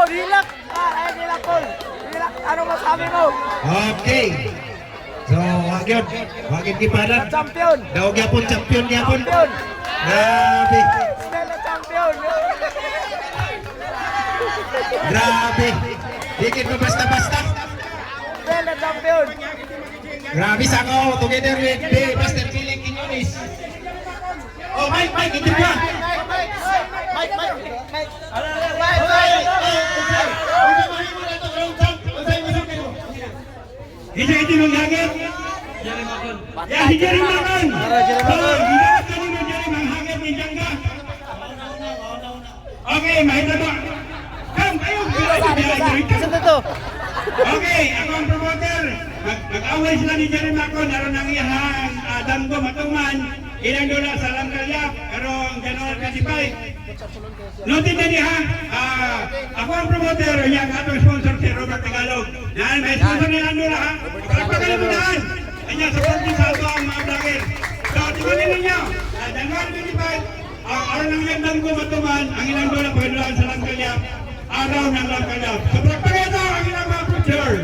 Paul, hilak! Ay, hilak, Paul! Hilak, ano masabi mo? Okay. So, wag yun. Wag yun kipanan. Champion! Daog yapon, champion yapon. Champion! Grabe. Stella champion! Grabe. Dikit mo basta-basta. Stella champion! Grabe sa ako. Together with Master Philip Quinones. Oh, Mike, ito ka. Ito nung hangit. Ya, Jerry Makan. Okay, mahita ba? Come, kayo. Saan ito? Okay, ako ang promoter. Mag-away sila ni Jerry Macon. Naroon ang iyahang damgo matuman. Ilang dola sa Langkalya. Pero ang January 25. Notin na niya, ako ang promoter. Yung atong sponsor si Robert Tagalog. Dahil may sponsor ni Andola ha. Pagpagalan mo daan. Kanya sa Portis Alto ang mga vlogger. So, timanin ninyo. January 25. Araw ng iyang damgo matuman. Ang ilang dola pagkadulaan sa Langkalya. Araw ng Langkalya. So, pagpagalan ang ilang mga future.